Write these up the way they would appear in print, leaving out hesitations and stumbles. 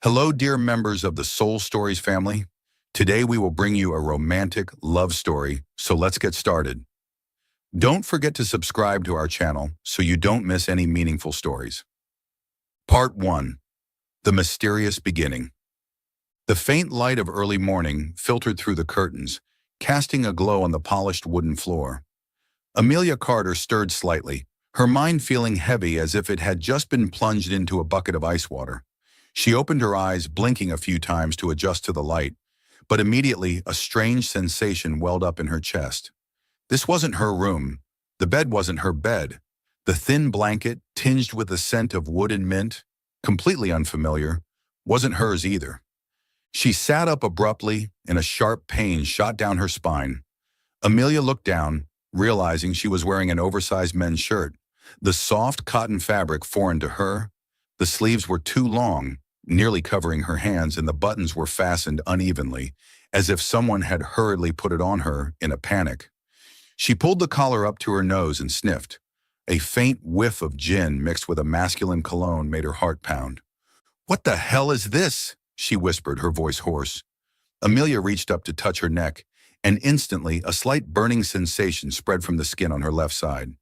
Hello, dear members of the Soul Stories family. Today we will bring you a romantic love story, so let's get started. Don't forget to subscribe to our channel so you don't miss any meaningful stories. Part 1. The Mysterious Beginning. The faint light of early morning filtered through the curtains, casting a glow on the polished wooden floor. Amelia Carter stirred slightly, her mind feeling heavy as if it had just been plunged into a bucket of ice water. She opened her eyes, blinking a few times to adjust to the light, but immediately a strange sensation welled up in her chest. This wasn't her room. The bed wasn't her bed. The thin blanket, tinged with the scent of wood and mint, completely unfamiliar, wasn't hers either. She sat up abruptly, and a sharp pain shot down her spine. Amelia looked down, realizing she was wearing an oversized men's shirt. The soft cotton fabric foreign to her. The sleeves were too long, nearly covering her hands, and the buttons were fastened unevenly, as if someone had hurriedly put it on her in a panic. She pulled the collar up to her nose and sniffed. A faint whiff of gin mixed with a masculine cologne made her heart pound. "What the hell is this?" she whispered, her voice hoarse. Amelia reached up to touch her neck, and instantly a slight burning sensation spread from the skin on her left side.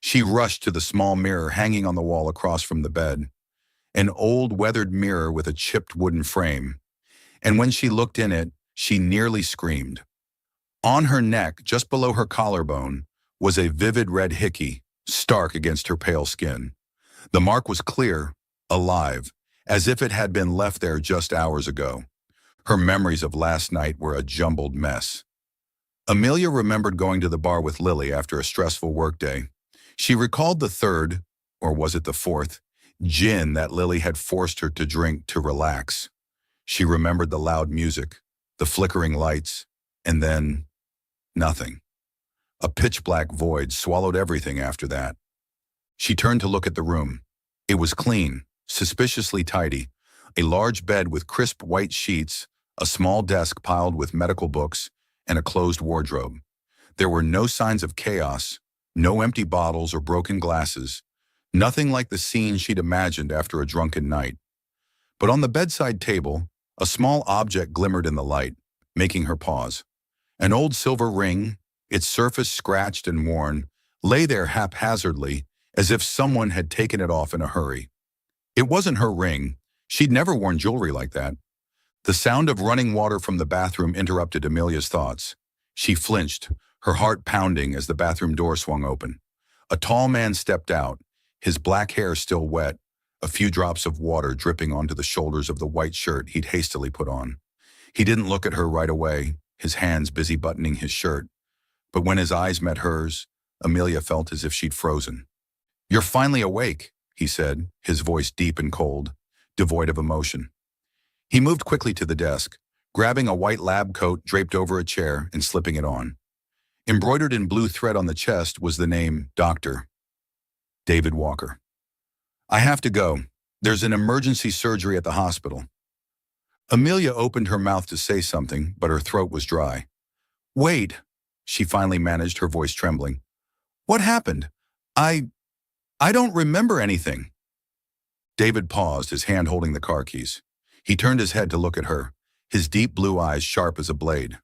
She rushed to the small mirror hanging on the wall across from the bed. An old weathered mirror with a chipped wooden frame. And when she looked in it, she nearly screamed. On her neck, just below her collarbone, was a vivid red hickey, stark against her pale skin. The mark was clear, alive, as if it had been left there just hours ago. Her memories of last night were a jumbled mess. Amelia remembered going to the bar with Lily after a stressful workday. She recalled the third, or was it the fourth, gin that Lily had forced her to drink to relax. She remembered the loud music, the flickering lights, and then nothing. A pitch-black void swallowed everything after that. She turned to look at the room. It was clean, suspiciously tidy, a large bed with crisp white sheets, a small desk piled with medical books, and a closed wardrobe. There were no signs of chaos, no empty bottles or broken glasses, nothing like the scene she'd imagined after a drunken night. But on the bedside table, a small object glimmered in the light, making her pause. An old silver ring, its surface scratched and worn, lay there haphazardly, as if someone had taken it off in a hurry. It wasn't her ring. She'd never worn jewelry like that. The sound of running water from the bathroom interrupted Amelia's thoughts. She flinched, her heart pounding as the bathroom door swung open. A tall man stepped out, his black hair still wet, a few drops of water dripping onto the shoulders of the white shirt he'd hastily put on. He didn't look at her right away, his hands busy buttoning his shirt. But when his eyes met hers, Amelia felt as if she'd frozen. "You're finally awake," he said, his voice deep and cold, devoid of emotion. He moved quickly to the desk, grabbing a white lab coat draped over a chair and slipping it on. Embroidered in blue thread on the chest was the name Dr. David Walker. "I have to go. There's an emergency surgery at the hospital." Amelia opened her mouth to say something, but her throat was dry. "Wait," she finally managed, her voice trembling. "What happened? I don't remember anything." David paused, his hand holding the car keys. He turned his head to look at her, his deep blue eyes sharp as a blade.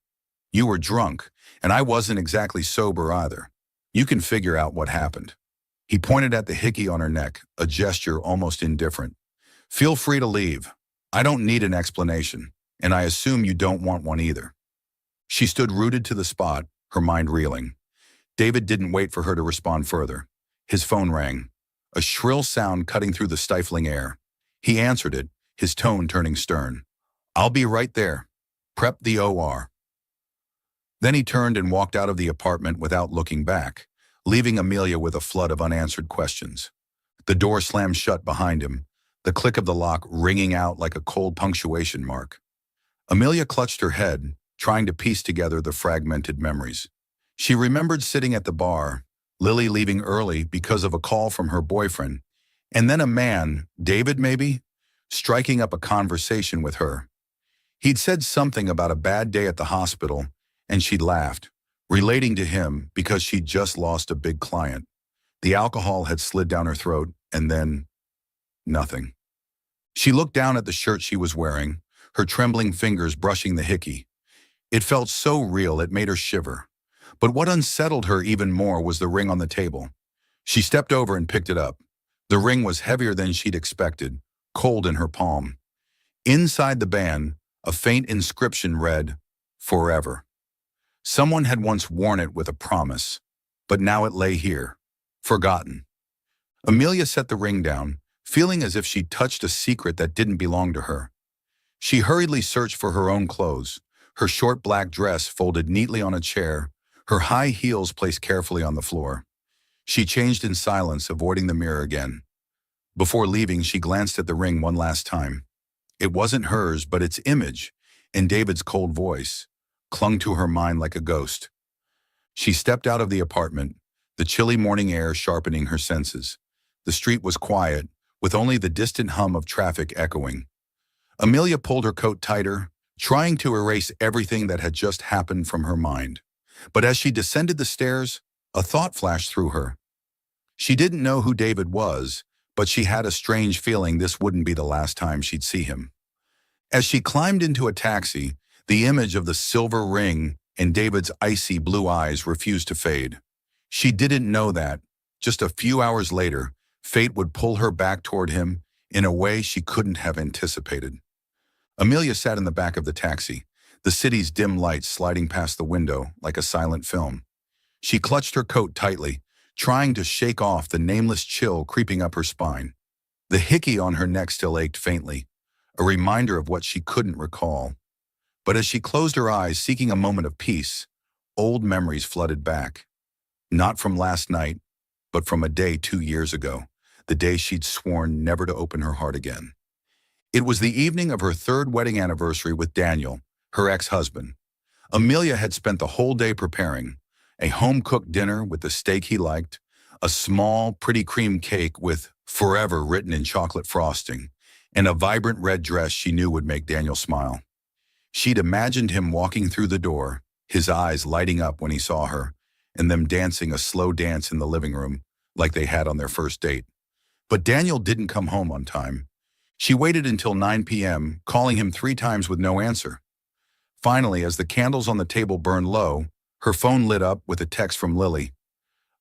"You were drunk, and I wasn't exactly sober either. You can figure out what happened." He pointed at the hickey on her neck, a gesture almost indifferent. "Feel free to leave. I don't need an explanation, and I assume you don't want one either." She stood rooted to the spot, her mind reeling. David didn't wait for her to respond further. His phone rang, a shrill sound cutting through the stifling air. He answered it, his tone turning stern. "I'll be right there. Prep the OR." Then he turned and walked out of the apartment without looking back, leaving Amelia with a flood of unanswered questions. The door slammed shut behind him, the click of the lock ringing out like a cold punctuation mark. Amelia clutched her head, trying to piece together the fragmented memories. She remembered sitting at the bar, Lily leaving early because of a call from her boyfriend, and then a man, David maybe, striking up a conversation with her. He'd said something about a bad day at the hospital, and she'd laughed, relating to him because she'd just lost a big client. The alcohol had slid down her throat, and then nothing. She looked down at the shirt she was wearing, her trembling fingers brushing the hickey. It felt so real it made her shiver. But what unsettled her even more was the ring on the table. She stepped over and picked it up. The ring was heavier than she'd expected, cold in her palm. Inside the band, a faint inscription read, "Forever." Someone had once worn it with a promise, but now it lay here, forgotten. Amelia set the ring down, feeling as if she'd touched a secret that didn't belong to her. She hurriedly searched for her own clothes, her short black dress folded neatly on a chair, her high heels placed carefully on the floor. She changed in silence, avoiding the mirror again. Before leaving, she glanced at the ring one last time. It wasn't hers, but its image, and David's cold voice, clung to her mind like a ghost. She stepped out of the apartment, the chilly morning air sharpening her senses. The street was quiet, with only the distant hum of traffic echoing. Amelia pulled her coat tighter, trying to erase everything that had just happened from her mind. But as she descended the stairs, a thought flashed through her. She didn't know who David was, but she had a strange feeling this wouldn't be the last time she'd see him. As she climbed into a taxi, the image of the silver ring and David's icy blue eyes refused to fade. She didn't know that, just a few hours later, fate would pull her back toward him in a way she couldn't have anticipated. Amelia sat in the back of the taxi, the city's dim lights sliding past the window like a silent film. She clutched her coat tightly, trying to shake off the nameless chill creeping up her spine. The hickey on her neck still ached faintly, a reminder of what she couldn't recall. But as she closed her eyes, seeking a moment of peace, old memories flooded back. Not from last night, but from a day 2 years ago, the day she'd sworn never to open her heart again. It was the evening of her 3rd wedding anniversary with Daniel, her ex-husband. Amelia had spent the whole day preparing, a home-cooked dinner with the steak he liked, a small, pretty cream cake with "Forever" written in chocolate frosting, and a vibrant red dress she knew would make Daniel smile. She'd imagined him walking through the door, his eyes lighting up when he saw her, and them dancing a slow dance in the living room, like they had on their first date. But Daniel didn't come home on time. She waited until 9 p.m., calling him 3 times with no answer. Finally, as the candles on the table burned low, her phone lit up with a text from Lily.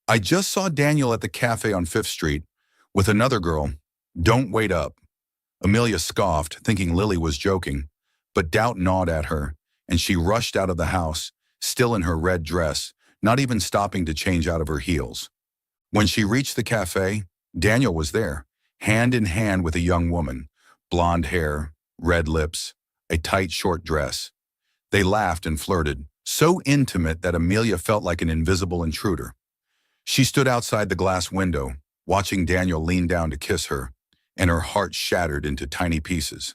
"I just saw Daniel at the cafe on 5th Street with another girl. Don't wait up." Amelia scoffed, thinking Lily was joking, but doubt gnawed at her, and she rushed out of the house, still in her red dress, not even stopping to change out of her heels. When she reached the cafe, Daniel was there, hand in hand with a young woman, blonde hair, red lips, a tight short dress. They laughed and flirted, so intimate that Amelia felt like an invisible intruder. She stood outside the glass window, watching Daniel lean down to kiss her, and her heart shattered into tiny pieces.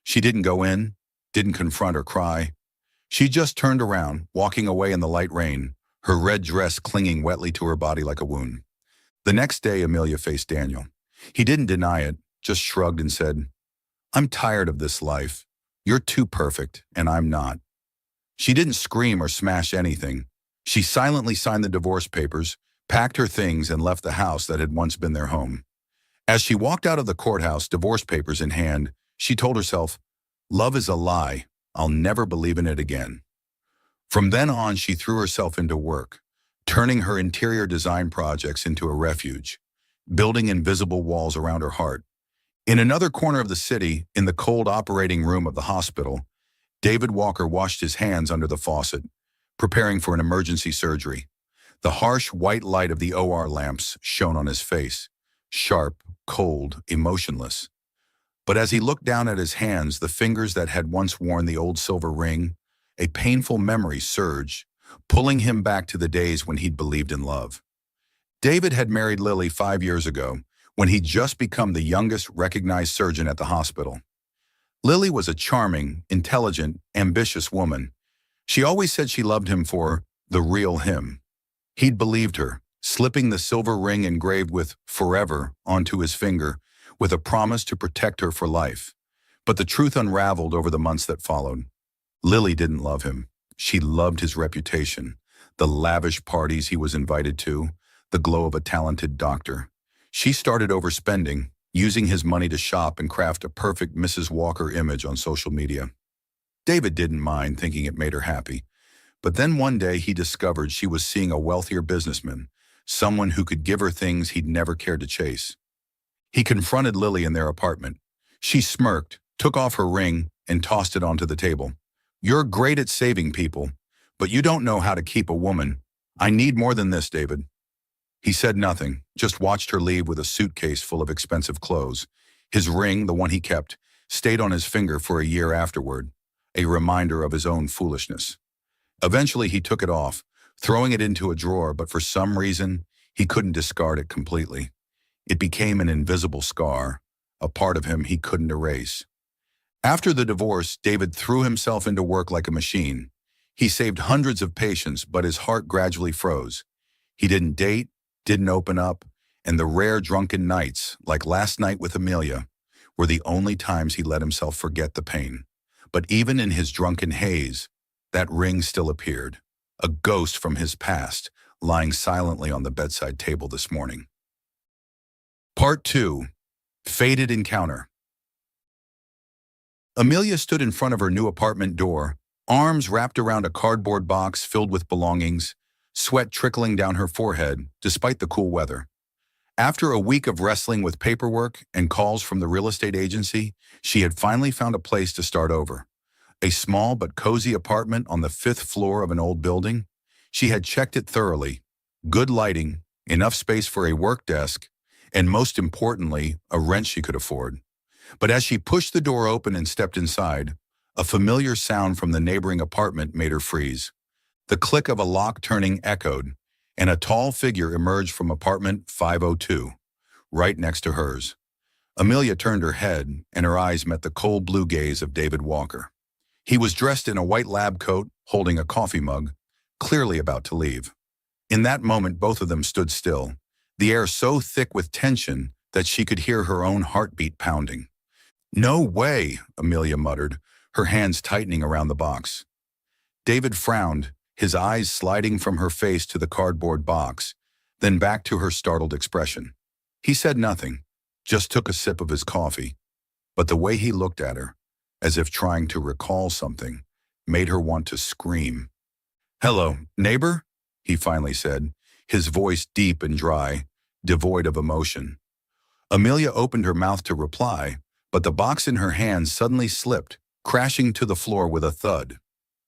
She didn't go in, didn't confront or cry. She just turned around, walking away in the light rain, her red dress clinging wetly to her body like a wound. The next day, Amelia faced Daniel. He didn't deny it, just shrugged and said, "I'm tired of this life. You're too perfect, and I'm not." She didn't scream or smash anything. She silently signed the divorce papers, packed her things, and left the house that had once been their home. As she walked out of the courthouse, divorce papers in hand, she told herself, "Love is a lie. I'll never believe in it again." From then on, she threw herself into work, turning her interior design projects into a refuge, building invisible walls around her heart. In another corner of the city, in the cold operating room of the hospital, David Walker washed his hands under the faucet, preparing for an emergency surgery. The harsh white light of the OR lamps shone on his face, sharp, cold, emotionless. But as he looked down at his hands, the fingers that had once worn the old silver ring, a painful memory surged, pulling him back to the days when he'd believed in love. David had married Lily 5 years ago, when he'd just become the youngest recognized surgeon at the hospital. Lily was a charming, intelligent, ambitious woman. She always said she loved him for the real him. He'd believed her, slipping the silver ring engraved with "Forever" onto his finger, with a promise to protect her for life. But the truth unraveled over the months that followed. Lily didn't love him. She loved his reputation, the lavish parties he was invited to, the glow of a talented doctor. She started overspending, using his money to shop and craft a perfect Mrs. Walker image on social media. David didn't mind, thinking it made her happy. But then one day he discovered she was seeing a wealthier businessman, someone who could give her things he'd never cared to chase. He confronted Lily in their apartment. She smirked, took off her ring, and tossed it onto the table. "You're great at saving people, but you don't know how to keep a woman. I need more than this, David." He said nothing, just watched her leave with a suitcase full of expensive clothes. His ring, the one he kept, stayed on his finger for a year afterward, a reminder of his own foolishness. Eventually he took it off, throwing it into a drawer, but for some reason, he couldn't discard it completely. It became an invisible scar, a part of him he couldn't erase. After the divorce, David threw himself into work like a machine. He saved hundreds of patients, but his heart gradually froze. He didn't date, didn't open up, and the rare drunken nights, like last night with Amelia, were the only times he let himself forget the pain. But even in his drunken haze, that ring still appeared, a ghost from his past, lying silently on the bedside table this morning. Part 2. Fated Encounter. Amelia stood in front of her new apartment door, arms wrapped around a cardboard box filled with belongings, sweat trickling down her forehead despite the cool weather. After a week of wrestling with paperwork and calls from the real estate agency, she had finally found a place to start over. A small but cozy apartment on the 5th floor of an old building. She had checked it thoroughly. Good lighting, enough space for a work desk, and most importantly, a rent she could afford. But as she pushed the door open and stepped inside, a familiar sound from the neighboring apartment made her freeze. The click of a lock turning echoed, and a tall figure emerged from apartment 502, right next to hers. Amelia turned her head, and her eyes met the cold blue gaze of David Walker. He was dressed in a white lab coat, holding a coffee mug, clearly about to leave. In that moment, both of them stood still, the air so thick with tension that she could hear her own heartbeat pounding. "No way," Amelia muttered, her hands tightening around the box. David frowned, his eyes sliding from her face to the cardboard box, then back to her startled expression. He said nothing, just took a sip of his coffee, but the way he looked at her, as if trying to recall something, made her want to scream. "Hello, neighbor?" he finally said, his voice deep and dry, devoid of emotion. Amelia opened her mouth to reply, but the box in her hand suddenly slipped, crashing to the floor with a thud.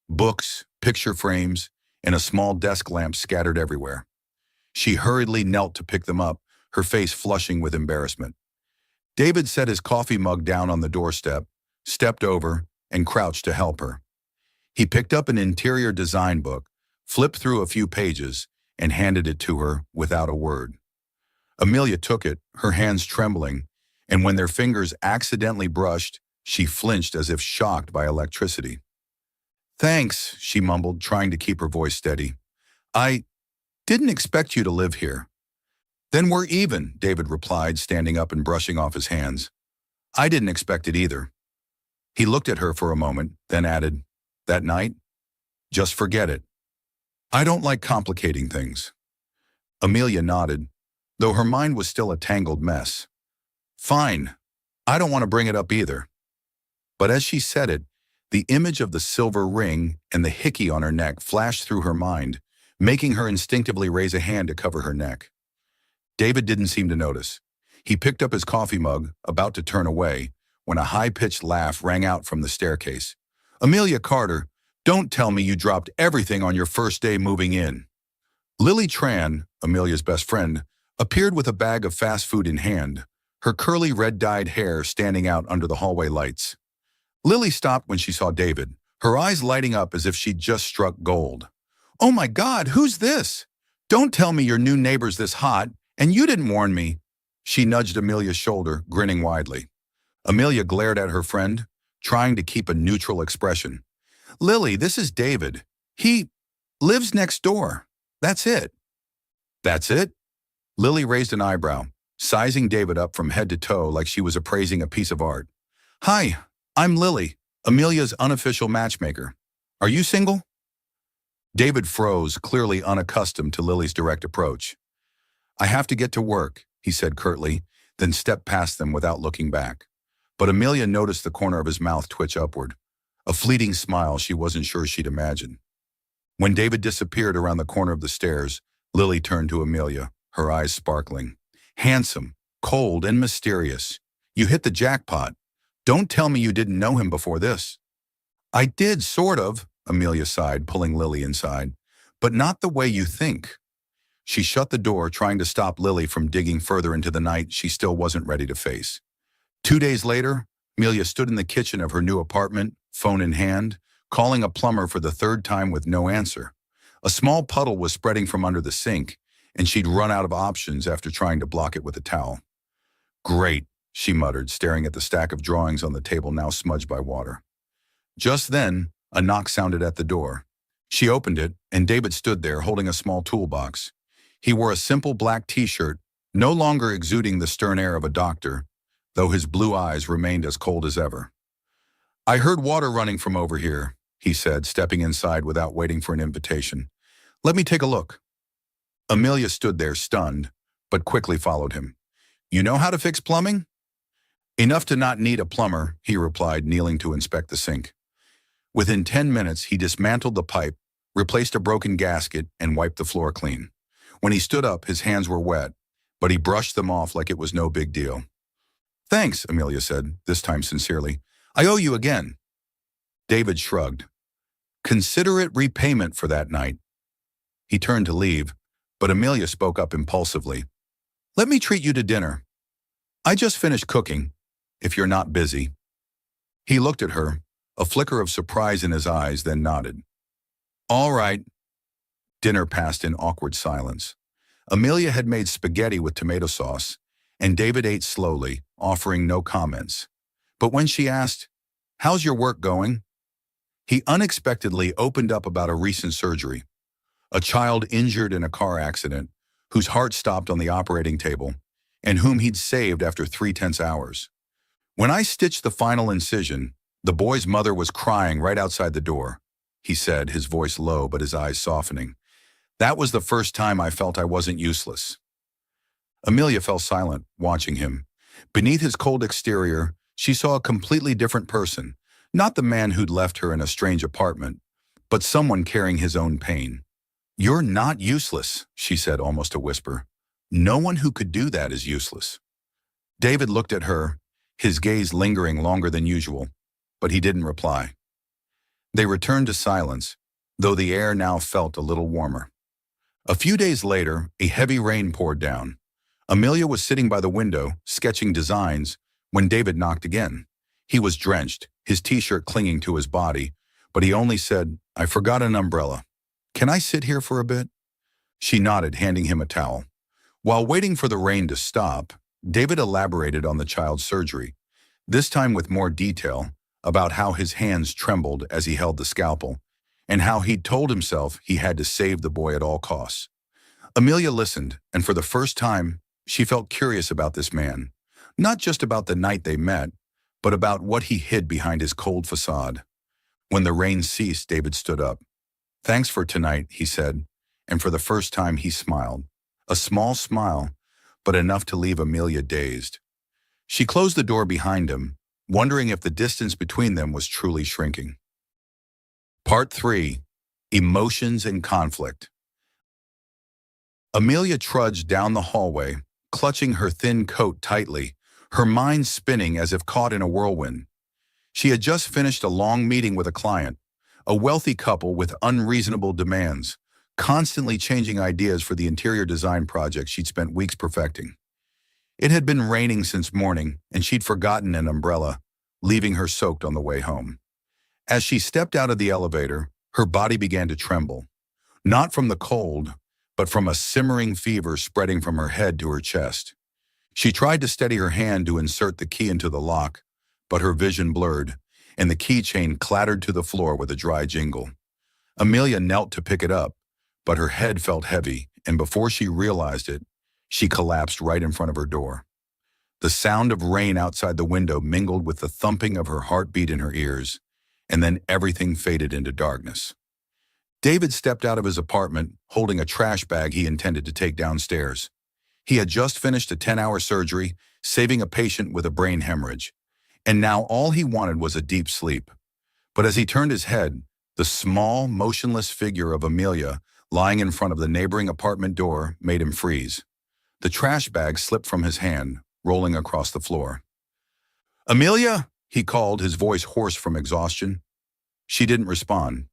Books, picture frames, and a small desk lamp scattered everywhere. She hurriedly knelt to pick them up, her face flushing with embarrassment. David set his coffee mug down on the doorstep, stepped over, and crouched to help her. He picked up an interior design book, flipped through a few pages, and handed it to her without a word. Amelia took it, her hands trembling, and when their fingers accidentally brushed, she flinched as if shocked by electricity. "Thanks," she mumbled, trying to keep her voice steady. "I didn't expect you to live here." "Then we're even," David replied, standing up and brushing off his hands. "I didn't expect it either." He looked at her for a moment, then added, "That night? Just forget it. I don't like complicating things." Amelia nodded, though her mind was still a tangled mess. "Fine. I don't want to bring it up either." But as she said it, the image of the silver ring and the hickey on her neck flashed through her mind, making her instinctively raise a hand to cover her neck. David didn't seem to notice. He picked up his coffee mug, about to turn away, when a high-pitched laugh rang out from the staircase. "Amelia Carter, don't tell me you dropped everything on your first day moving in." Lily Tran, Amelia's best friend, appeared with a bag of fast food in hand, her curly red-dyed hair standing out under the hallway lights. Lily stopped when she saw David, her eyes lighting up as if she'd just struck gold. "Oh my God, who's this? Don't tell me your new neighbor's this hot, and you didn't warn me." She nudged Amelia's shoulder, grinning widely. Amelia glared at her friend, trying to keep a neutral expression. "Lily, this is David. He lives next door. That's it." "That's it?" Lily raised an eyebrow, sizing David up from head to toe like she was appraising a piece of art. "Hi, I'm Lily, Amelia's unofficial matchmaker. Are you single?" David froze, clearly unaccustomed to Lily's direct approach. "I have to get to work," he said curtly, then stepped past them without looking back. But Amelia noticed the corner of his mouth twitch upward, a fleeting smile she wasn't sure she'd imagined. When David disappeared around the corner of the stairs, Lily turned to Amelia, her eyes sparkling. Handsome, cold, and mysterious. You hit the jackpot. Don't tell me you didn't know him before this. I did, sort of, Amelia sighed, pulling Lily inside. But not the way you think. She shut the door, trying to stop Lily from digging further into the night she still wasn't ready to face. 2 days later, Amelia stood in the kitchen of her new apartment, phone in hand, calling a plumber for the third time with no answer. A small puddle was spreading from under the sink, and she'd run out of options after trying to block it with a towel. Great, she muttered, staring at the stack of drawings on the table now smudged by water. Just then, a knock sounded at the door. She opened it, and David stood there holding a small toolbox. He wore a simple black t-shirt, no longer exuding the stern air of a doctor, though his blue eyes remained as cold as ever. I heard water running from over here, he said, stepping inside without waiting for an invitation. Let me take a look. Amelia stood there stunned, but quickly followed him. You know how to fix plumbing? Enough to not need a plumber, he replied, kneeling to inspect the sink. Within 10 minutes, he dismantled the pipe, replaced a broken gasket, and wiped the floor clean. When he stood up, his hands were wet, but he brushed them off like it was no big deal. Thanks, Amelia said, this time sincerely. I owe you again. David shrugged. Consider it repayment for that night. He turned to leave, but Amelia spoke up impulsively. Let me treat you to dinner. I just finished cooking, if you're not busy. He looked at her, a flicker of surprise in his eyes, then nodded. All right. Dinner passed in awkward silence. Amelia had made spaghetti with tomato sauce, and David ate slowly, offering no comments. But when she asked, How's your work going? He unexpectedly opened up about a recent surgery. A child injured in a car accident, whose heart stopped on the operating table, and whom he'd saved after 3 tense hours. When I stitched the final incision, the boy's mother was crying right outside the door, he said, his voice low but his eyes softening. That was the first time I felt I wasn't useless. Amelia fell silent, watching him. Beneath his cold exterior, she saw a completely different person, not the man who'd left her in a strange apartment, but someone carrying his own pain. You're not useless, she said, almost a whisper. No one who could do that is useless. David looked at her, his gaze lingering longer than usual, but he didn't reply. They returned to silence, though the air now felt a little warmer. A few days later, a heavy rain poured down. Amelia was sitting by the window, sketching designs, when David knocked again. He was drenched, his t-shirt clinging to his body, but he only said, I forgot an umbrella. Can I sit here for a bit? She nodded, handing him a towel. While waiting for the rain to stop, David elaborated on the child's surgery, this time with more detail, about how his hands trembled as he held the scalpel, and how he'd told himself he had to save the boy at all costs. Amelia listened, and for the first time, she felt curious about this man, not just about the night they met, but about what he hid behind his cold facade. When the rain ceased, David stood up. Thanks for tonight, he said, and for the first time he smiled. A small smile, but enough to leave Amelia dazed. She closed the door behind him, wondering if the distance between them was truly shrinking. Part 3. Emotions and Conflict. Amelia trudged down the hallway, clutching her thin coat tightly, her mind spinning as if caught in a whirlwind. She had just finished a long meeting with a client, a wealthy couple with unreasonable demands, constantly changing ideas for the interior design project she'd spent weeks perfecting. It had been raining since morning, and she'd forgotten an umbrella, leaving her soaked on the way home. As she stepped out of the elevator, her body began to tremble, not from the cold, but from a simmering fever spreading from her head to her chest. She tried to steady her hand to insert the key into the lock, but her vision blurred, and the keychain clattered to the floor with a dry jingle. Amelia knelt to pick it up, but her head felt heavy, and before she realized it, she collapsed right in front of her door. The sound of rain outside the window mingled with the thumping of her heartbeat in her ears, and then everything faded into darkness. David stepped out of his apartment, holding a trash bag he intended to take downstairs. He had just finished a 10-hour surgery, saving a patient with a brain hemorrhage. And now all he wanted was a deep sleep. But as he turned his head, the small, motionless figure of Amelia lying in front of the neighboring apartment door made him freeze. The trash bag slipped from his hand, rolling across the floor. "Amelia?" he called, his voice hoarse from exhaustion. She didn't respond.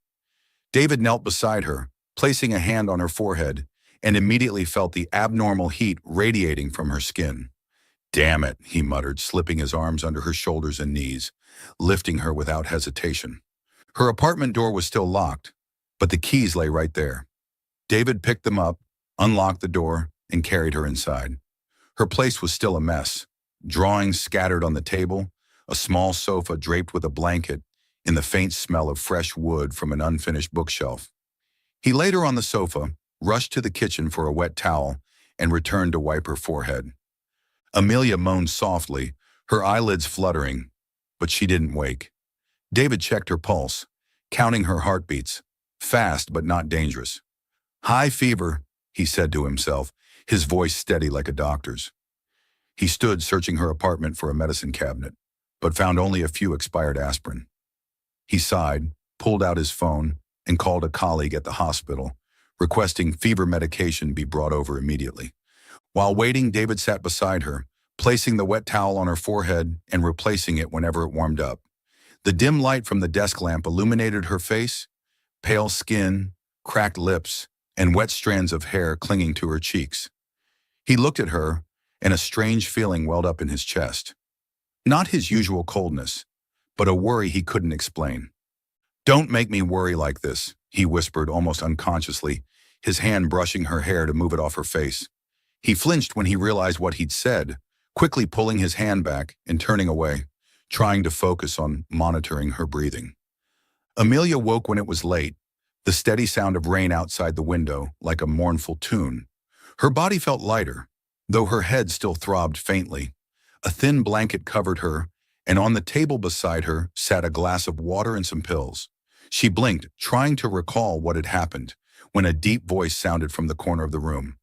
David knelt beside her, placing a hand on her forehead, and immediately felt the abnormal heat radiating from her skin. "Damn it," he muttered, slipping his arms under her shoulders and knees, lifting her without hesitation. Her apartment door was still locked, but the keys lay right there. David picked them up, unlocked the door, and carried her inside. Her place was still a mess. Drawings scattered on the table, a small sofa draped with a blanket, and the faint smell of fresh wood from an unfinished bookshelf. He laid her on the sofa, rushed to the kitchen for a wet towel, and returned to wipe her forehead. Amelia moaned softly, her eyelids fluttering, but she didn't wake. David checked her pulse, counting her heartbeats, fast but not dangerous. "High fever," he said to himself, his voice steady like a doctor's. He stood searching her apartment for a medicine cabinet, but found only a few expired aspirin. He sighed, pulled out his phone, and called a colleague at the hospital, requesting fever medication be brought over immediately. While waiting, David sat beside her, placing the wet towel on her forehead and replacing it whenever it warmed up. The dim light from the desk lamp illuminated her face, pale skin, cracked lips, and wet strands of hair clinging to her cheeks. He looked at her, and a strange feeling welled up in his chest. Not his usual coldness, but a worry he couldn't explain. "Don't make me worry like this," he whispered almost unconsciously, his hand brushing her hair to move it off her face. He flinched when he realized what he'd said, quickly pulling his hand back and turning away, trying to focus on monitoring her breathing. Amelia woke when it was late, the steady sound of rain outside the window like a mournful tune. Her body felt lighter, though her head still throbbed faintly. A thin blanket covered her, and on the table beside her sat a glass of water and some pills. She blinked, trying to recall what had happened, when a deep voice sounded from the corner of the room.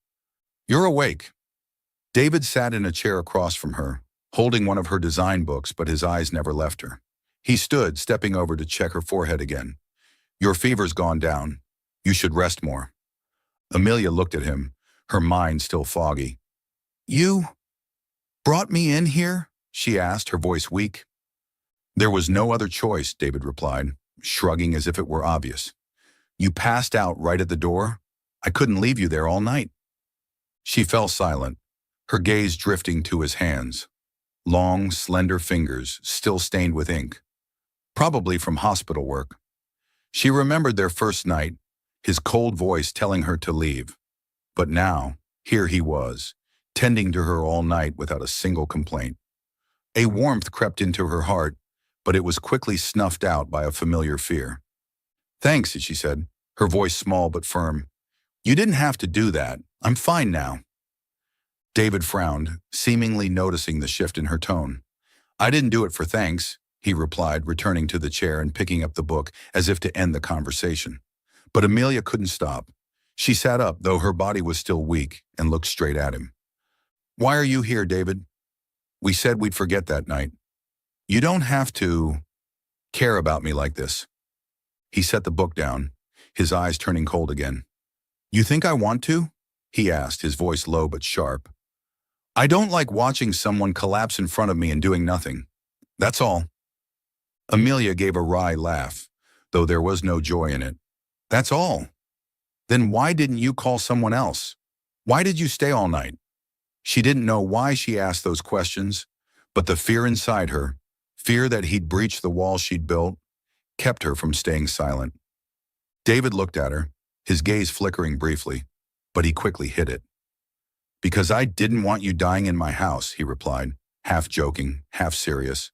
"You're awake." David sat in a chair across from her, holding one of her design books, but his eyes never left her. He stood, stepping over to check her forehead again. "Your fever's gone down. You should rest more." Amelia looked at him, her mind still foggy. "You brought me in here?" she asked, her voice weak. "There was no other choice," David replied, shrugging as if it were obvious. "You passed out right at the door. I couldn't leave you there all night." She fell silent, her gaze drifting to his hands. Long, slender fingers, still stained with ink. Probably from hospital work. She remembered their first night, his cold voice telling her to leave. But now, here he was, tending to her all night without a single complaint. A warmth crept into her heart, but it was quickly snuffed out by a familiar fear. "Thanks," she said, her voice small but firm. "You didn't have to do that. I'm fine now." David frowned, seemingly noticing the shift in her tone. "I didn't do it for thanks," he replied, returning to the chair and picking up the book as if to end the conversation. But Amelia couldn't stop. She sat up, though her body was still weak, and looked straight at him. "Why are you here, David? We said we'd forget that night. You don't have to care about me like this." He set the book down, his eyes turning cold again. "You think I want to?" he asked, his voice low but sharp. "I don't like watching someone collapse in front of me and doing nothing. That's all." Amelia gave a wry laugh, though there was no joy in it. "That's all? Then why didn't you call someone else? Why did you stay all night?" She didn't know why she asked those questions, but the fear inside her, fear that he'd breached the wall she'd built, kept her from staying silent. David looked at her, his gaze flickering briefly, but he quickly hid it. "Because I didn't want you dying in my house," he replied, half joking, half serious.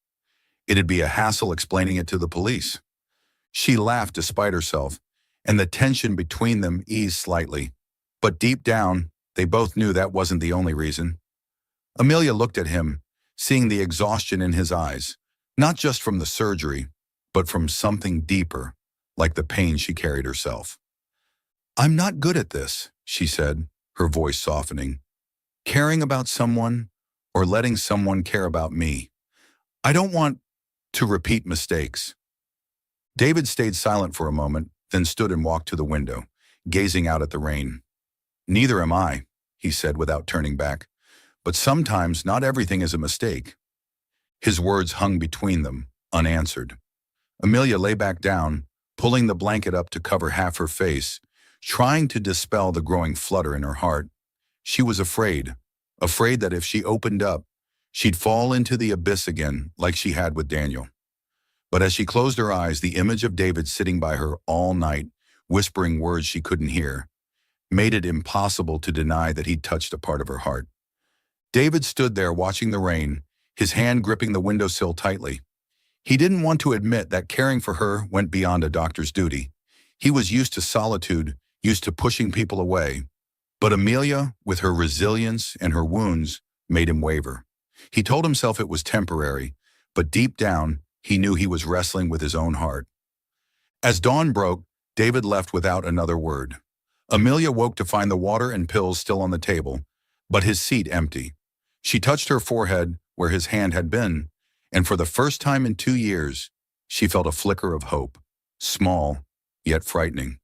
"It'd be a hassle explaining it to the police." She laughed despite herself, and the tension between them eased slightly. But deep down, they both knew that wasn't the only reason. Amelia looked at him, seeing the exhaustion in his eyes, not just from the surgery, but from something deeper, like the pain she carried herself. "I'm not good at this," she said, her voice softening. "Caring about someone, or letting someone care about me. I don't want to repeat mistakes. David stayed silent for a moment, then stood and walked to the window, gazing out at the rain. Neither am I, he said without turning back. But sometimes not everything is a mistake. His words hung between them, unanswered. Amelia lay back down, pulling the blanket up to cover half her face, trying to dispel the growing flutter in her heart. She was afraid that if she opened up, she'd fall into the abyss again like she had with Daniel. But as she closed her eyes, the image of David sitting by her all night, whispering words she couldn't hear, made it impossible to deny that he'd touched a part of her heart. David stood there watching the rain, his hand gripping the windowsill tightly. He didn't want to admit that caring for her went beyond a doctor's duty. He was used to solitude, used to pushing people away. But Amelia, with her resilience and her wounds, made him waver. He told himself it was temporary, but deep down, he knew he was wrestling with his own heart. As dawn broke, David left without another word. Amelia woke to find the water and pills still on the table, but his seat empty. She touched her forehead where his hand had been, and for the first time in 2 years, she felt a flicker of hope, small, yet frightening.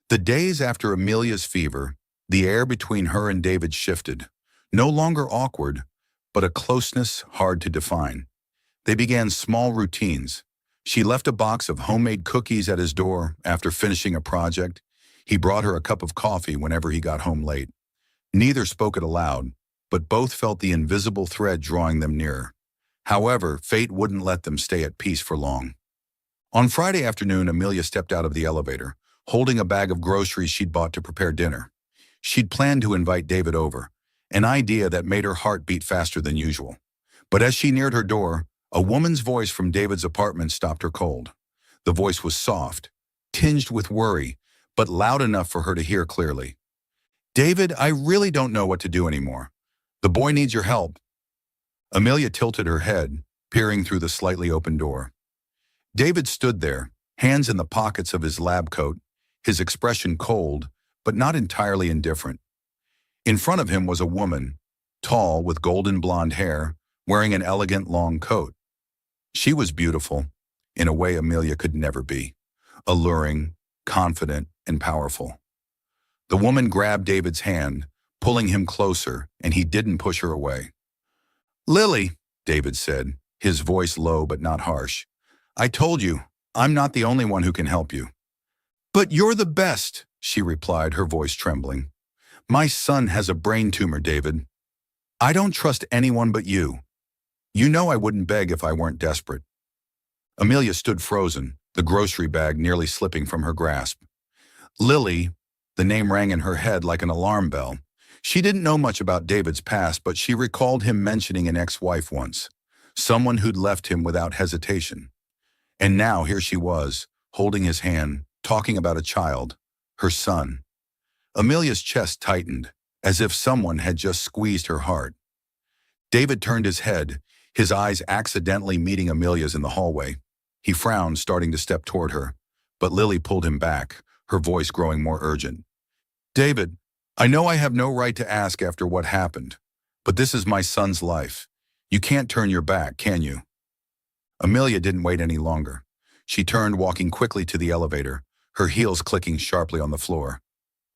The days after Amelia's fever, the air between her and David shifted, no longer awkward, but a closeness hard to define. They began small routines. She left a box of homemade cookies at his door after finishing a project. He brought her a cup of coffee whenever he got home late. Neither spoke it aloud, but both felt the invisible thread drawing them nearer. However, fate wouldn't let them stay at peace for long. On Friday afternoon, Amelia stepped out of the elevator, holding a bag of groceries she'd bought to prepare dinner. She'd planned to invite David over, an idea that made her heart beat faster than usual. But as she neared her door, a woman's voice from David's apartment stopped her cold. The voice was soft, tinged with worry, but loud enough for her to hear clearly. "David, I really don't know what to do anymore. The boy needs your help." Amelia tilted her head, peering through the slightly open door. David stood there, hands in the pockets of his lab coat, his expression cold, but not entirely indifferent. In front of him was a woman, tall with golden blonde hair, wearing an elegant long coat. She was beautiful, in a way Amelia could never be, alluring, confident, and powerful. The woman grabbed David's hand, pulling him closer, and he didn't push her away. "Lily," David said, his voice low but not harsh, "I told you, I'm not the only one who can help you." "But you're the best," she replied, her voice trembling. "My son has a brain tumor, David. I don't trust anyone but you. You know I wouldn't beg if I weren't desperate." Amelia stood frozen, the grocery bag nearly slipping from her grasp. Lily, the name rang in her head like an alarm bell. She didn't know much about David's past, but she recalled him mentioning an ex-wife once, someone who'd left him without hesitation. And now here she was, holding his hand, talking about a child, her son. Amelia's chest tightened, as if someone had just squeezed her heart. David turned his head, his eyes accidentally meeting Amelia's in the hallway. He frowned, starting to step toward her, but Lily pulled him back, her voice growing more urgent. "David, I know I have no right to ask after what happened, but this is my son's life. You can't turn your back, can you?" Amelia didn't wait any longer. She turned, walking quickly to the elevator, her heels clicking sharply on the floor.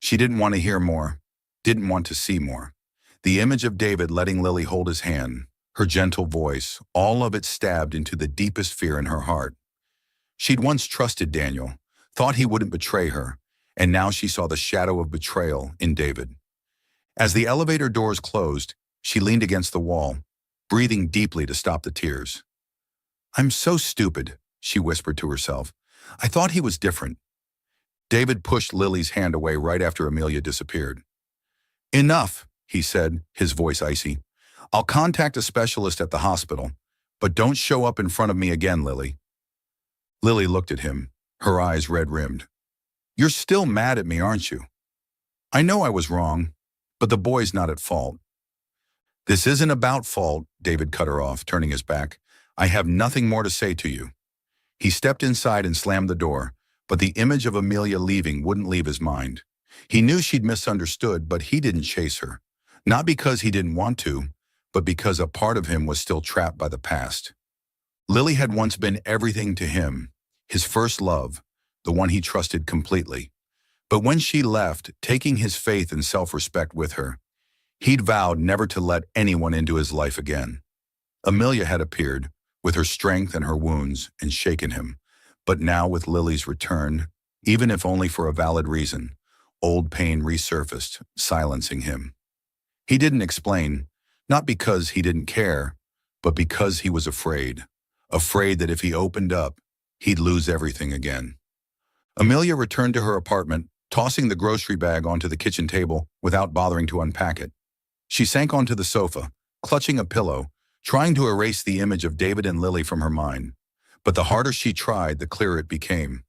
She didn't want to hear more, didn't want to see more. The image of David letting Lily hold his hand, her gentle voice, all of it stabbed into the deepest fear in her heart. She'd once trusted Daniel, thought he wouldn't betray her, and now she saw the shadow of betrayal in David. As the elevator doors closed, she leaned against the wall, breathing deeply to stop the tears. "I'm so stupid," she whispered to herself. "I thought he was different." David pushed Lily's hand away right after Amelia disappeared. "Enough," he said, his voice icy. "I'll contact a specialist at the hospital, but don't show up in front of me again, Lily." Lily looked at him, her eyes red-rimmed. "You're still mad at me, aren't you?" "I know I was wrong, but the boy's not at fault." "This isn't about fault," David cut her off, turning his back. "I have nothing more to say to you." He stepped inside and slammed the door, but the image of Amelia leaving wouldn't leave his mind. He knew she'd misunderstood, but he didn't chase her. Not because he didn't want to, but because a part of him was still trapped by the past. Lily had once been everything to him, his first love, the one he trusted completely. But when she left, taking his faith and self-respect with her, he'd vowed never to let anyone into his life again. Amelia had appeared, with her strength and her wounds, and shaken him. But now with Lily's return, even if only for a valid reason, old pain resurfaced, silencing him. He didn't explain, not because he didn't care, but because he was afraid. Afraid that if he opened up, he'd lose everything again. Amelia returned to her apartment, tossing the grocery bag onto the kitchen table without bothering to unpack it. She sank onto the sofa, clutching a pillow, trying to erase the image of David and Lily from her mind. But the harder she tried, the clearer it became.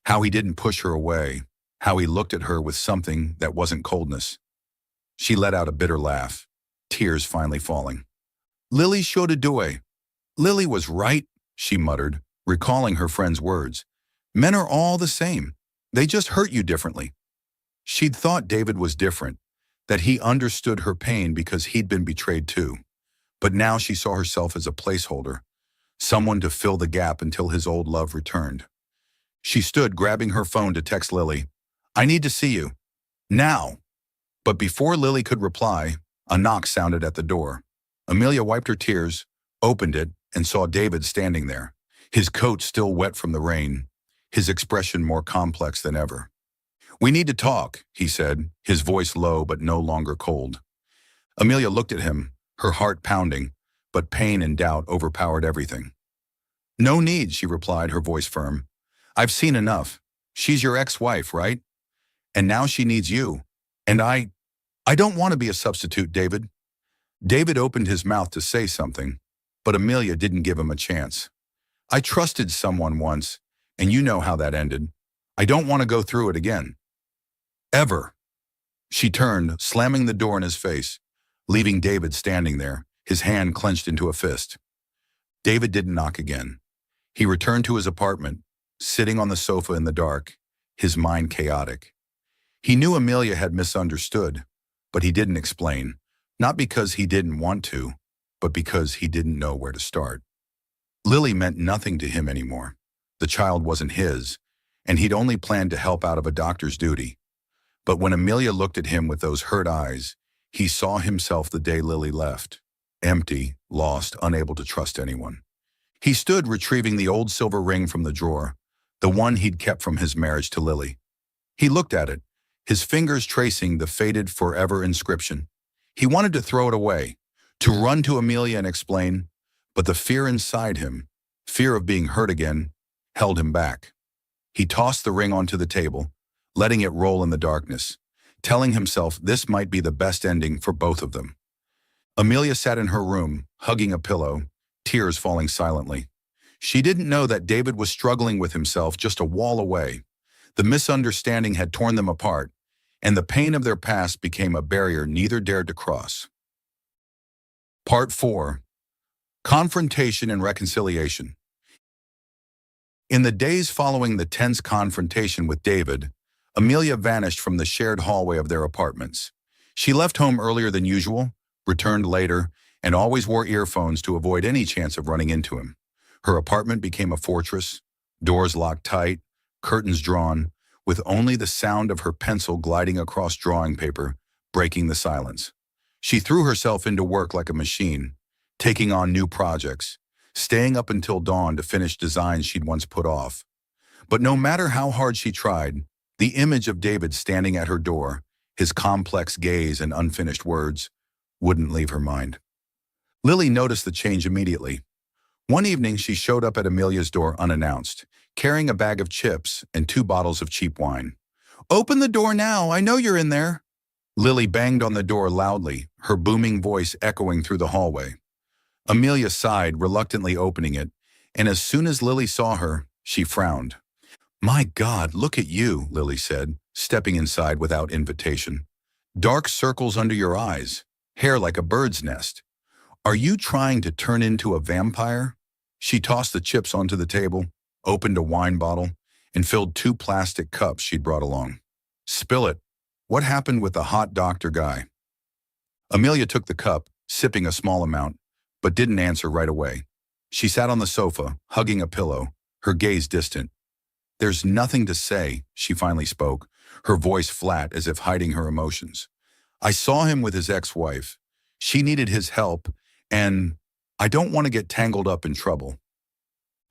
How he didn't push her away, how he looked at her with something that wasn't coldness. She let out a bitter laugh, tears finally falling. Lily Shodadoy. Lily was right, she muttered, recalling her friend's words. Men are all the same. They just hurt you differently. She'd thought David was different, that he understood her pain because he'd been betrayed too. But now she saw herself as a placeholder, someone to fill the gap until his old love returned. She stood, grabbing her phone to text Lily. I need to see you. Now. But before Lily could reply, a knock sounded at the door. Amelia wiped her tears, opened it, and saw David standing there, his coat still wet from the rain, his expression more complex than ever. We need to talk, he said, his voice low but no longer cold. Amelia looked at him, her heart pounding, but pain and doubt overpowered everything. No need, she replied, her voice firm. I've seen enough. She's your ex-wife, right? And now she needs you. And I don't want to be a substitute, David. David opened his mouth to say something, but Amelia didn't give him a chance. I trusted someone once, and you know how that ended. I don't want to go through it again. Ever. She turned, slamming the door in his face, leaving David standing there, his hand clenched into a fist. David didn't knock again. He returned to his apartment, sitting on the sofa in the dark, his mind chaotic. He knew Amelia had misunderstood, but he didn't explain, not because he didn't want to, but because he didn't know where to start. Lily meant nothing to him anymore. The child wasn't his, and he'd only planned to help out of a doctor's duty. But when Amelia looked at him with those hurt eyes, he saw himself the day Lily left, empty, lost, unable to trust anyone. He stood retrieving the old silver ring from the drawer, the one he'd kept from his marriage to Lily. He looked at it, his fingers tracing the faded forever inscription. He wanted to throw it away, to run to Amelia and explain, but the fear inside him, fear of being hurt again, held him back. He tossed the ring onto the table, letting it roll in the darkness, telling himself this might be the best ending for both of them. Amelia sat in her room, hugging a pillow, tears falling silently. She didn't know that David was struggling with himself just a wall away. The misunderstanding had torn them apart, and the pain of their past became a barrier neither dared to cross. Part 4. Confrontation and Reconciliation. In the days following the tense confrontation with David, Amelia vanished from the shared hallway of their apartments. She left home earlier than usual, returned later, and always wore earphones to avoid any chance of running into him. Her apartment became a fortress, doors locked tight, curtains drawn, with only the sound of her pencil gliding across drawing paper, breaking the silence. She threw herself into work like a machine, taking on new projects, staying up until dawn to finish designs she'd once put off. But no matter how hard she tried, the image of David standing at her door, his complex gaze and unfinished words, wouldn't leave her mind. Lily noticed the change immediately. One evening, she showed up at Amelia's door unannounced, carrying a bag of chips and 2 bottles of cheap wine. "Open the door now, I know you're in there." Lily banged on the door loudly, her booming voice echoing through the hallway. Amelia sighed, reluctantly opening it, and as soon as Lily saw her, she frowned. "My God, look at you," Lily said, stepping inside without invitation. "Dark circles under your eyes, hair like a bird's nest. Are you trying to turn into a vampire?" She tossed the chips onto the table, opened a wine bottle, and filled 2 plastic cups she'd brought along. "Spill it. What happened with the hot doctor guy?" Amelia took the cup, sipping a small amount, but didn't answer right away. She sat on the sofa, hugging a pillow, her gaze distant. "There's nothing to say," she finally spoke, her voice flat as if hiding her emotions. "I saw him with his ex-wife. She needed his help, and I don't want to get tangled up in trouble."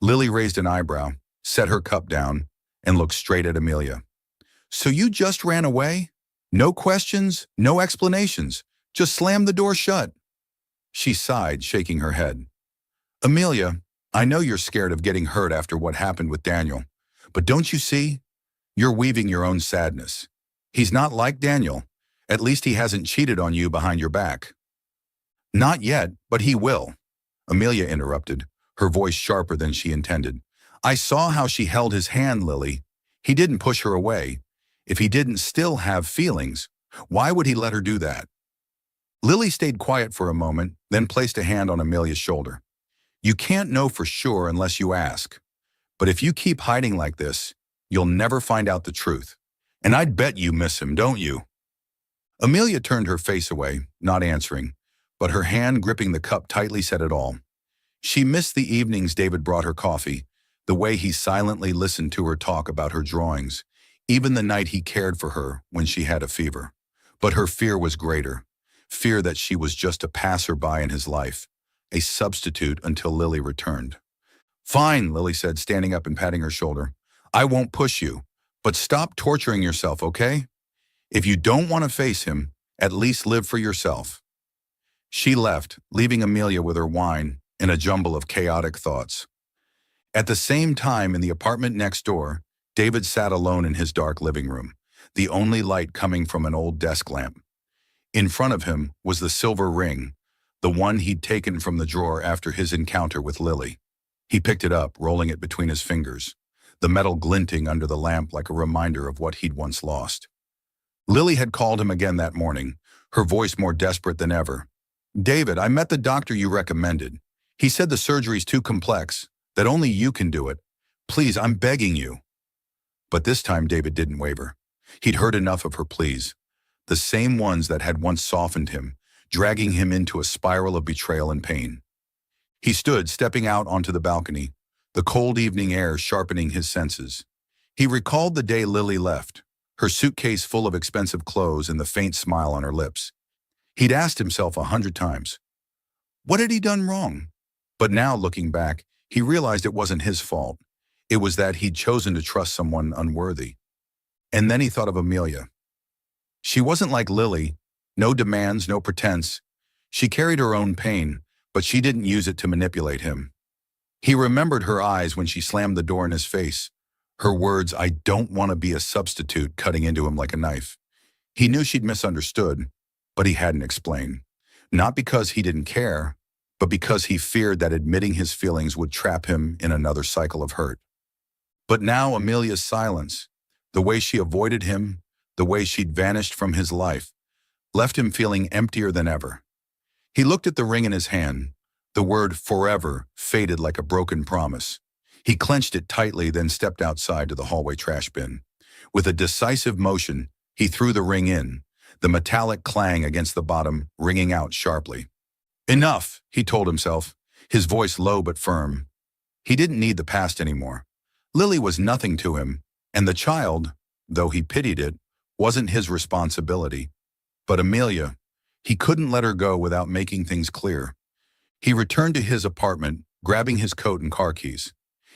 Lily raised an eyebrow, set her cup down, and looked straight at Amelia. "So you just ran away? No questions, no explanations, just slammed the door shut?" She sighed, shaking her head. "Amelia, I know you're scared of getting hurt after what happened with Daniel, but don't you see? You're weaving your own sadness. He's not like Daniel. At least he hasn't cheated on you behind your back." "Not yet, but he will," Amelia interrupted, her voice sharper than she intended. "I saw how she held his hand, Lily. He didn't push her away. If he didn't still have feelings, why would he let her do that?" Lily stayed quiet for a moment, then placed a hand on Amelia's shoulder. "You can't know for sure unless you ask. But if you keep hiding like this, you'll never find out the truth. And I'd bet you miss him, don't you?" Amelia turned her face away, not answering, but her hand gripping the cup tightly said it all. She missed the evenings David brought her coffee, the way he silently listened to her talk about her drawings, even the night he cared for her when she had a fever. But her fear was greater, fear that she was just a passerby in his life, a substitute until Lily returned. "Fine," Lily said, standing up and patting her shoulder. "I won't push you, but stop torturing yourself, okay? If you don't want to face him, at least live for yourself." She left, leaving Amelia with her wine and a jumble of chaotic thoughts. At the same time, in the apartment next door, David sat alone in his dark living room, the only light coming from an old desk lamp. In front of him was the silver ring, the one he'd taken from the drawer after his encounter with Lily. He picked it up, rolling it between his fingers, the metal glinting under the lamp like a reminder of what he'd once lost. Lily had called him again that morning, her voice more desperate than ever. "David, I met the doctor you recommended. He said the surgery's too complex, that only you can do it. Please, I'm begging you." But this time David didn't waver. He'd heard enough of her pleas, the same ones that had once softened him, dragging him into a spiral of betrayal and pain. He stood, stepping out onto the balcony, the cold evening air sharpening his senses. He recalled the day Lily left, her suitcase full of expensive clothes and the faint smile on her lips. He'd asked himself 100 times, what had he done wrong? But now, looking back, he realized it wasn't his fault. It was that he'd chosen to trust someone unworthy. And then he thought of Amelia. She wasn't like Lily, no demands, no pretense. She carried her own pain, but she didn't use it to manipulate him. He remembered her eyes when she slammed the door in his face. Her words, "I don't want to be a substitute," cutting into him like a knife. He knew she'd misunderstood, but he hadn't explained. Not because he didn't care, but because he feared that admitting his feelings would trap him in another cycle of hurt. But now Amelia's silence, the way she avoided him, the way she'd vanished from his life, left him feeling emptier than ever. He looked at the ring in his hand. The word forever faded like a broken promise. He clenched it tightly, then stepped outside to the hallway trash bin. With a decisive motion, he threw the ring in, the metallic clang against the bottom ringing out sharply. Enough, he told himself, his voice low but firm. He didn't need the past anymore. Lily was nothing to him, and the child, though he pitied it, wasn't his responsibility. But Amelia, he couldn't let her go without making things clear. He returned to his apartment, grabbing his coat and car keys.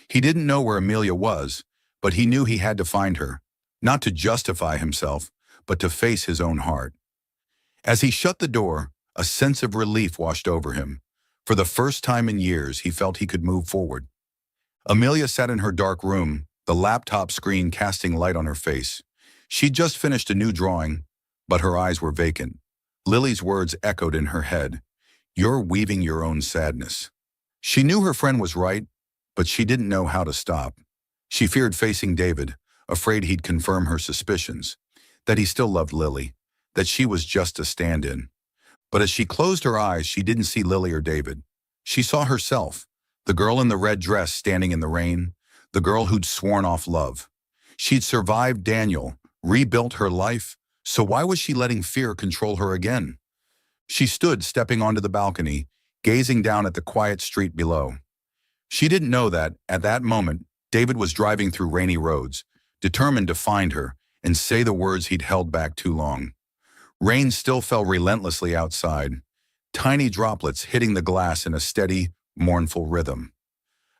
He didn't know where Amelia was, but he knew he had to find her, not to justify himself, but to face his own heart. As he shut the door, a sense of relief washed over him. For the first time in years, he felt he could move forward. Amelia sat in her dark room, the laptop screen casting light on her face. She'd just finished a new drawing, but her eyes were vacant. Lily's words echoed in her head. "You're weaving your own sadness." She knew her friend was right, but she didn't know how to stop. She feared facing David, afraid he'd confirm her suspicions, that he still loved Lily, that she was just a stand-in. But as she closed her eyes, she didn't see Lily or David. She saw herself, the girl in the red dress standing in the rain, the girl who'd sworn off love. She'd survived Daniel, rebuilt her life, so why was she letting fear control her again? She stood stepping onto the balcony, gazing down at the quiet street below. She didn't know that, at that moment, David was driving through rainy roads, determined to find her and say the words he'd held back too long. Rain still fell relentlessly outside, tiny droplets hitting the glass in a steady, mournful rhythm.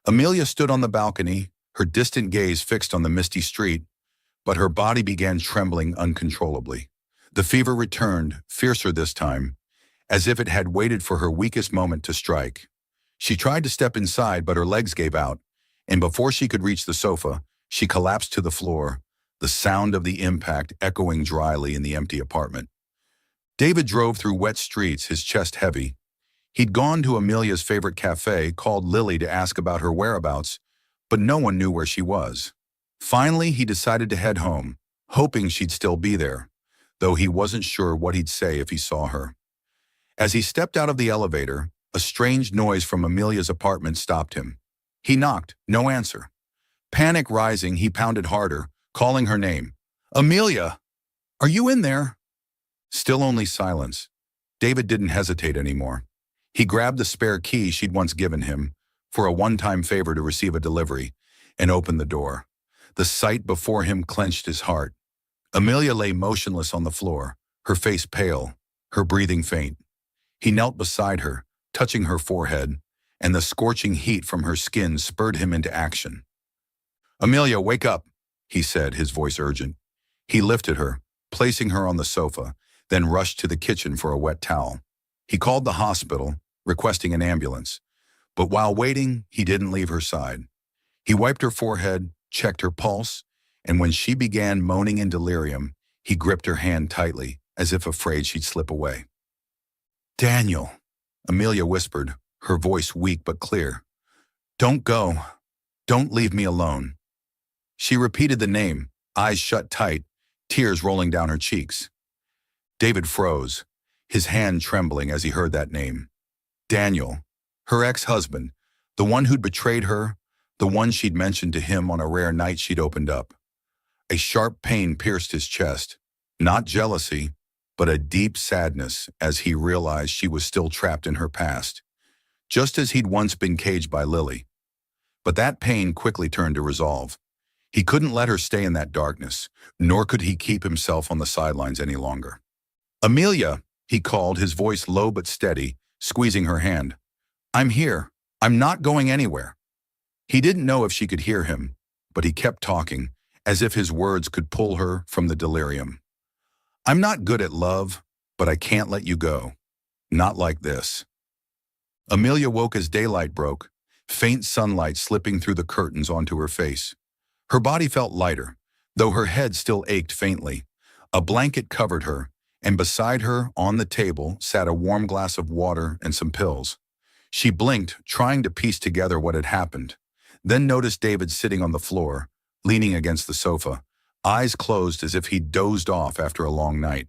Amelia stood on the balcony, her distant gaze fixed on the misty street, but her body began trembling uncontrollably. The fever returned, fiercer this time, as if it had waited for her weakest moment to strike. She tried to step inside, but her legs gave out, and before she could reach the sofa, she collapsed to the floor, the sound of the impact echoing dryly in the empty apartment. David drove through wet streets, his chest heavy. He'd gone to Amelia's favorite cafe, called Lily to ask about her whereabouts, but no one knew where she was. Finally, he decided to head home, hoping she'd still be there, though he wasn't sure what he'd say if he saw her. As he stepped out of the elevator, a strange noise from Amelia's apartment stopped him. He knocked, no answer. Panic rising, he pounded harder, calling her name. "Amelia! Are you in there?" Still only silence. David didn't hesitate anymore. He grabbed the spare key she'd once given him, for a one-time favor to receive a delivery, and opened the door. The sight before him clenched his heart. Amelia lay motionless on the floor, her face pale, her breathing faint. He knelt beside her, touching her forehead, and the scorching heat from her skin spurred him into action. "Amelia, wake up," he said, his voice urgent. He lifted her, placing her on the sofa, then rushed to the kitchen for a wet towel. He called the hospital, requesting an ambulance. But while waiting, he didn't leave her side. He wiped her forehead, checked her pulse, and when she began moaning in delirium, he gripped her hand tightly, as if afraid she'd slip away. "Daniel," Amelia whispered, her voice weak but clear. "Don't go. Don't leave me alone." She repeated the name, eyes shut tight, tears rolling down her cheeks. David froze, his hand trembling as he heard that name. Daniel, her ex-husband, the one who'd betrayed her, the one she'd mentioned to him on a rare night she'd opened up. A sharp pain pierced his chest, not jealousy, but a deep sadness as he realized she was still trapped in her past, just as he'd once been caged by Lily. But that pain quickly turned to resolve. He couldn't let her stay in that darkness, nor could he keep himself on the sidelines any longer. "Amelia," he called, his voice low but steady, squeezing her hand. "I'm here. I'm not going anywhere." He didn't know if she could hear him, but he kept talking, as if his words could pull her from the delirium. "I'm not good at love, but I can't let you go. Not like this." Amelia woke as daylight broke, faint sunlight slipping through the curtains onto her face. Her body felt lighter, though her head still ached faintly. A blanket covered her, and beside her, on the table, sat a warm glass of water and some pills. She blinked, trying to piece together what had happened, then noticed David sitting on the floor, leaning against the sofa, eyes closed as if he'd dozed off after a long night.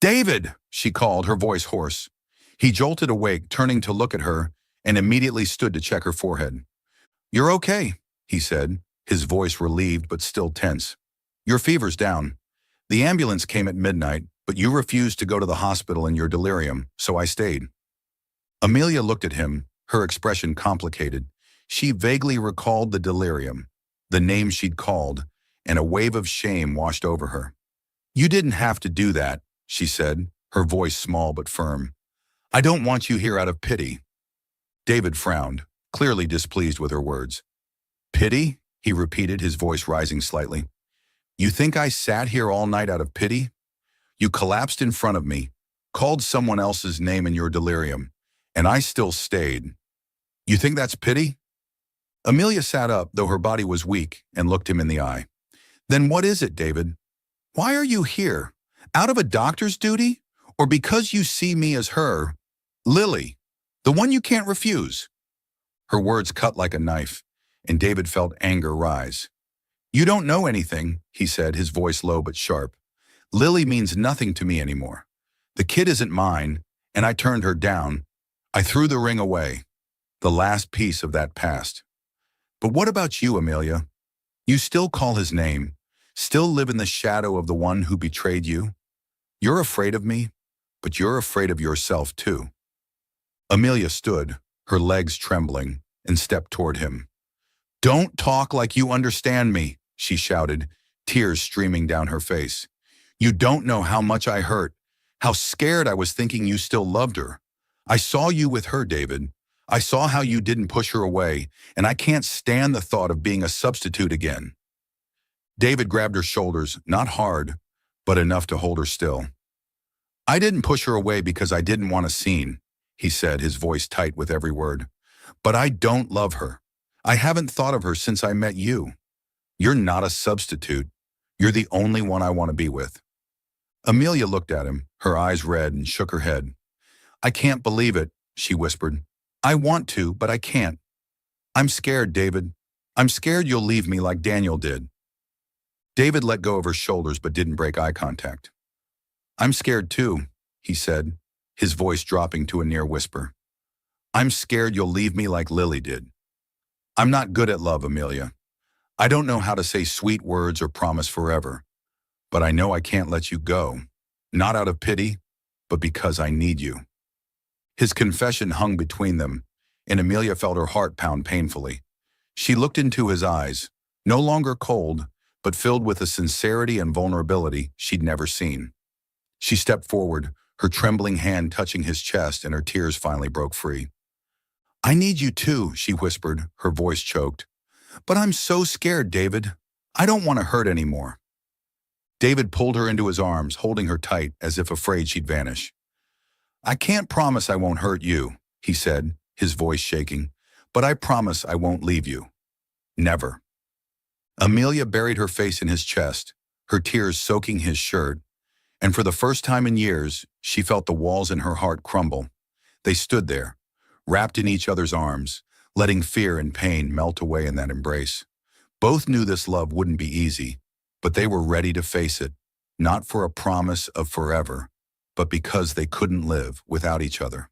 "David!" she called, her voice hoarse. He jolted awake, turning to look at her, and immediately stood to check her forehead. "You're okay," he said, his voice relieved but still tense. "Your fever's down. The ambulance came at midnight, but you refused to go to the hospital in your delirium, so I stayed." Amelia looked at him, her expression complicated. She vaguely recalled the delirium, the name she'd called, and a wave of shame washed over her. "You didn't have to do that," she said, her voice small but firm. "I don't want you here out of pity." David frowned, clearly displeased with her words. "Pity?" he repeated, his voice rising slightly. "You think I sat here all night out of pity? You collapsed in front of me, called someone else's name in your delirium, and I still stayed. You think that's pity?" Amelia sat up, though her body was weak, and looked him in the eye. "Then what is it, David? Why are you here? Out of a doctor's duty? Or because you see me as her, Lily, the one you can't refuse?" Her words cut like a knife, and David felt anger rise. "You don't know anything," he said, his voice low but sharp. "Lily means nothing to me anymore. The kid isn't mine, and I turned her down. I threw the ring away, the last piece of that past. But what about you, Amelia? You still call his name, still live in the shadow of the one who betrayed you? You're afraid of me? but you're afraid of yourself too. Amelia stood, her legs trembling, and stepped toward him. Don't talk like you understand me, she shouted, tears streaming down her face. You don't know how much I hurt, how scared I was thinking you still loved her. I saw you with her, David. I saw how you didn't push her away, and I can't stand the thought of being a substitute again. David grabbed her shoulders, not hard, but enough to hold her still. I didn't push her away because I didn't want a scene, he said, his voice tight with every word. But I don't love her. I haven't thought of her since I met you. You're not a substitute. You're the only one I want to be with. Amelia looked at him, her eyes red, and shook her head. I can't believe it, she whispered. I want to, but I can't. I'm scared, David. I'm scared you'll leave me like Daniel did. David let go of her shoulders but didn't break eye contact. I'm scared too, he said, his voice dropping to a near whisper. I'm scared you'll leave me like Lily did. I'm not good at love, Amelia. I don't know how to say sweet words or promise forever, but I know I can't let you go, not out of pity, but because I need you. His confession hung between them, and Amelia felt her heart pound painfully. She looked into his eyes, no longer cold, but filled with a sincerity and vulnerability she'd never seen. She stepped forward, her trembling hand touching his chest, and her tears finally broke free. I need you too, she whispered, her voice choked. But I'm so scared, David. I don't want to hurt anymore. David pulled her into his arms, holding her tight as if afraid she'd vanish. I can't promise I won't hurt you, he said, his voice shaking, but I promise I won't leave you. Never. Amelia buried her face in his chest, her tears soaking his shirt, and for the first time in years, she felt the walls in her heart crumble. They stood there, wrapped in each other's arms, letting fear and pain melt away in that embrace. Both knew this love wouldn't be easy, but they were ready to face it, not for a promise of forever, but because they couldn't live without each other.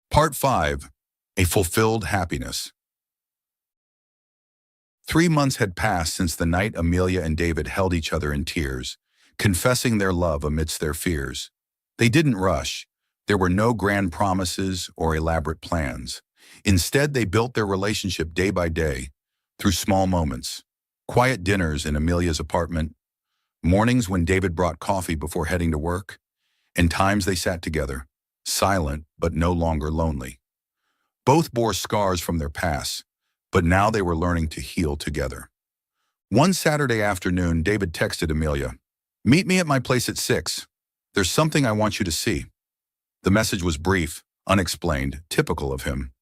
Part 5. A Fulfilled Happiness. 3 months had passed since the night Amelia and David held each other in tears, confessing their love amidst their fears. They didn't rush. There were no grand promises or elaborate plans. Instead, they built their relationship day by day, through small moments, quiet dinners in Amelia's apartment, mornings when David brought coffee before heading to work, and times they sat together, silent but no longer lonely. Both bore scars from their past, but now they were learning to heal together. One Saturday afternoon, David texted Amelia, "Meet me at my place at 6. There's something I want you to see." The message was brief, unexplained, typical of him.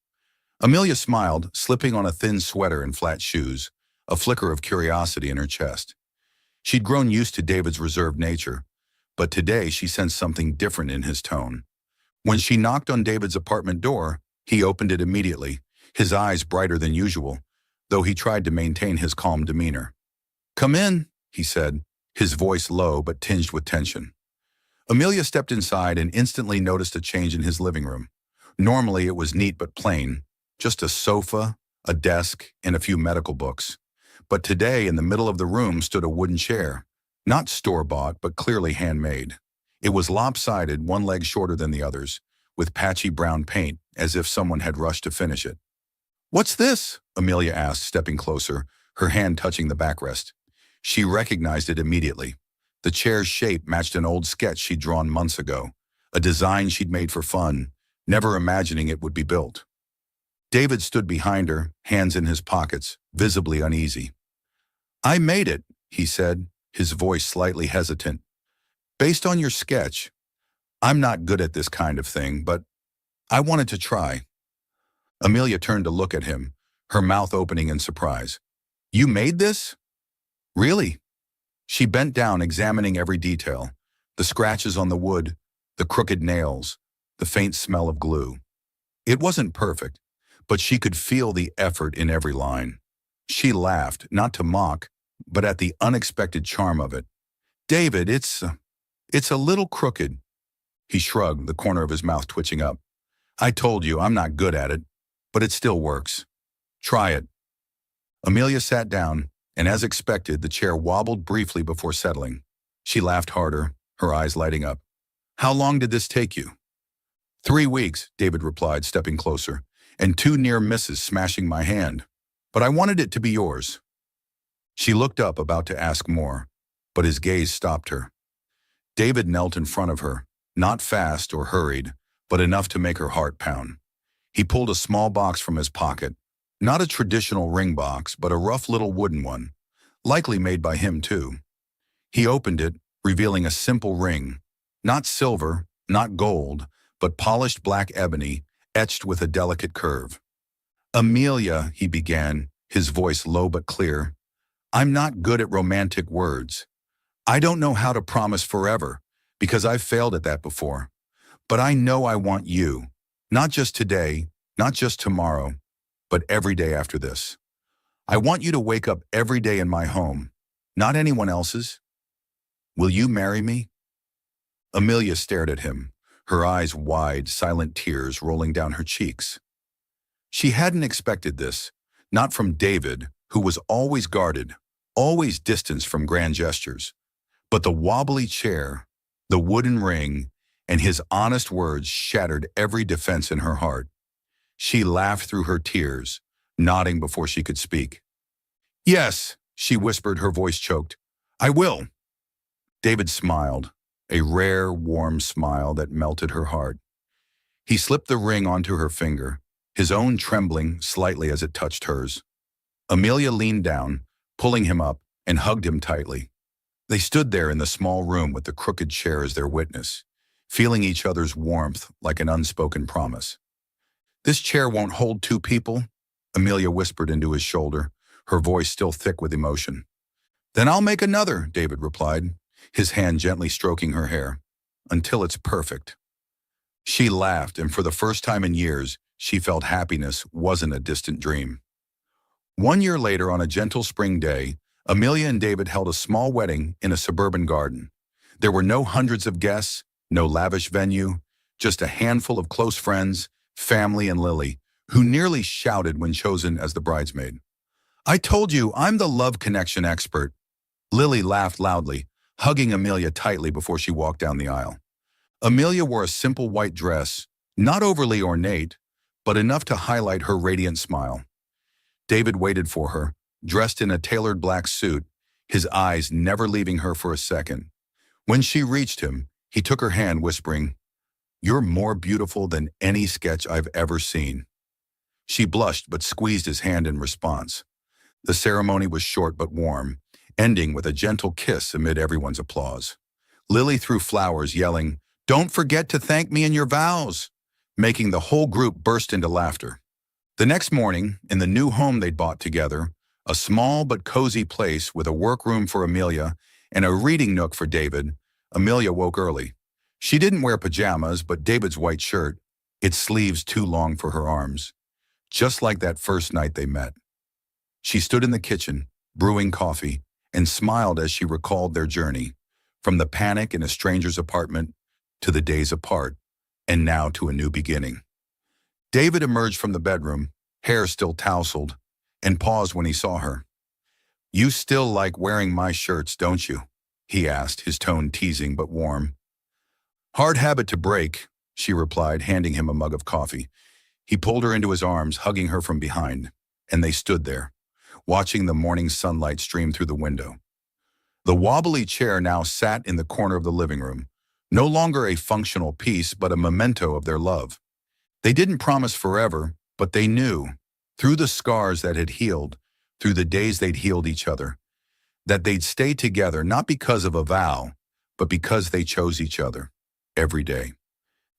Amelia smiled, slipping on a thin sweater and flat shoes, a flicker of curiosity in her chest. She'd grown used to David's reserved nature, but today she sensed something different in his tone. When she knocked on David's apartment door, he opened it immediately, his eyes brighter than usual, though he tried to maintain his calm demeanor. "Come in," he said, his voice low but tinged with tension. Amelia stepped inside and instantly noticed a change in his living room. Normally it was neat but plain, just a sofa, a desk, and a few medical books. But today, in the middle of the room stood a wooden chair, not store-bought but clearly handmade. It was lopsided, one leg shorter than the others, with patchy brown paint, as if someone had rushed to finish it. "What's this?" Amelia asked, stepping closer, her hand touching the backrest. She recognized it immediately. The chair's shape matched an old sketch she'd drawn months ago, a design she'd made for fun, never imagining it would be built. David stood behind her, hands in his pockets, visibly uneasy. "I made it," he said, his voice slightly hesitant. "Based on your sketch. I'm not good at this kind of thing, but I wanted to try." Amelia turned to look at him, her mouth opening in surprise. "You made this? Really?" She bent down, examining every detail, the scratches on the wood, the crooked nails, the faint smell of glue. It wasn't perfect, but she could feel the effort in every line. She laughed, not to mock, but at the unexpected charm of it. "David, it's a little crooked." He shrugged, the corner of his mouth twitching up. "I told you, I'm not good at it, but it still works. Try it." Amelia sat down, and as expected, the chair wobbled briefly before settling. She laughed harder, her eyes lighting up. How long did this take you? 3 weeks, David replied, stepping closer, and 2 near misses smashing my hand. But I wanted it to be yours. She looked up, about to ask more, but his gaze stopped her. David knelt in front of her, not fast or hurried, but enough to make her heart pound. He pulled a small box from his pocket, not a traditional ring box, but a rough little wooden one, likely made by him too. He opened it, revealing a simple ring, not silver, not gold, but polished black ebony, etched with a delicate curve. Amelia, he began, his voice low but clear, I'm not good at romantic words. I don't know how to promise forever, because I've failed at that before. But I know I want you, not just today, not just tomorrow, but every day after this. I want you to wake up every day in my home, not anyone else's. Will you marry me? Amelia stared at him, her eyes wide, silent tears rolling down her cheeks. She hadn't expected this, not from David, who was always guarded, always distanced from grand gestures. But the wobbly chair, the wooden ring, and his honest words shattered every defense in her heart. She laughed through her tears, nodding before she could speak. Yes, she whispered, her voice choked. I will. David smiled, a rare, warm smile that melted her heart. He slipped the ring onto her finger, his own trembling slightly as it touched hers. Amelia leaned down, pulling him up, and hugged him tightly. They stood there in the small room with the crooked chair as their witness, feeling each other's warmth like an unspoken promise. This chair won't hold 2 people, Amelia whispered into his shoulder, her voice still thick with emotion. Then I'll make another, David replied, his hand gently stroking her hair, until it's perfect. She laughed, and for the first time in years, she felt happiness wasn't a distant dream. 1 year later, on a gentle spring day, Amelia and David held a small wedding in a suburban garden. There were no hundreds of guests, no lavish venue, just a handful of close friends, family, and Lily, who nearly shouted when chosen as the bridesmaid. I told you, I'm the love connection expert. Lily laughed loudly, hugging Amelia tightly before she walked down the aisle. Amelia wore a simple white dress, not overly ornate, but enough to highlight her radiant smile. David waited for her, dressed in a tailored black suit, his eyes never leaving her for a second. When she reached him, he took her hand, whispering, You're more beautiful than any sketch I've ever seen. She blushed but squeezed his hand in response. The ceremony was short but warm, ending with a gentle kiss amid everyone's applause. Lily threw flowers, yelling, Don't forget to thank me in your vows, making the whole group burst into laughter. The next morning, in the new home they'd bought together, a small but cozy place with a workroom for Amelia and a reading nook for David, Amelia woke early. She didn't wear pajamas, but David's white shirt, its sleeves too long for her arms, just like that first night they met. She stood in the kitchen, brewing coffee, and smiled as she recalled their journey, from the panic in a stranger's apartment to the days apart, and now to a new beginning. David emerged from the bedroom, hair still tousled, and paused when he saw her. You still like wearing my shirts, don't you? He asked, his tone teasing but warm. Hard habit to break, she replied, handing him a mug of coffee. He pulled her into his arms, hugging her from behind, and they stood there, watching the morning sunlight stream through the window. The wobbly chair now sat in the corner of the living room, no longer a functional piece but a memento of their love. They didn't promise forever, but they knew, through the scars that had healed, through the days they'd healed each other, that they'd stay together not because of a vow, but because they chose each other every day.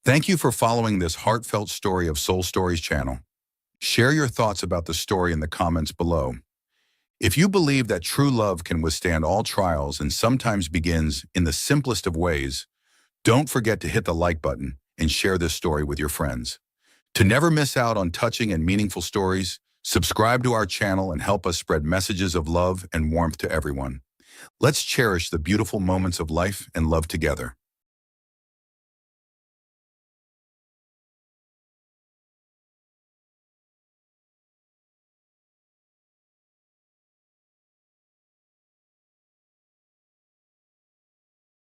Thank you for following this heartfelt story of Soul Stories channel. Share your thoughts about the story in the comments below. If you believe that true love can withstand all trials and sometimes begins in the simplest of ways, don't forget to hit the like button and share this story with your friends. To never miss out on touching and meaningful stories, subscribe to our channel and help us spread messages of love and warmth to everyone. Let's cherish the beautiful moments of life and love together.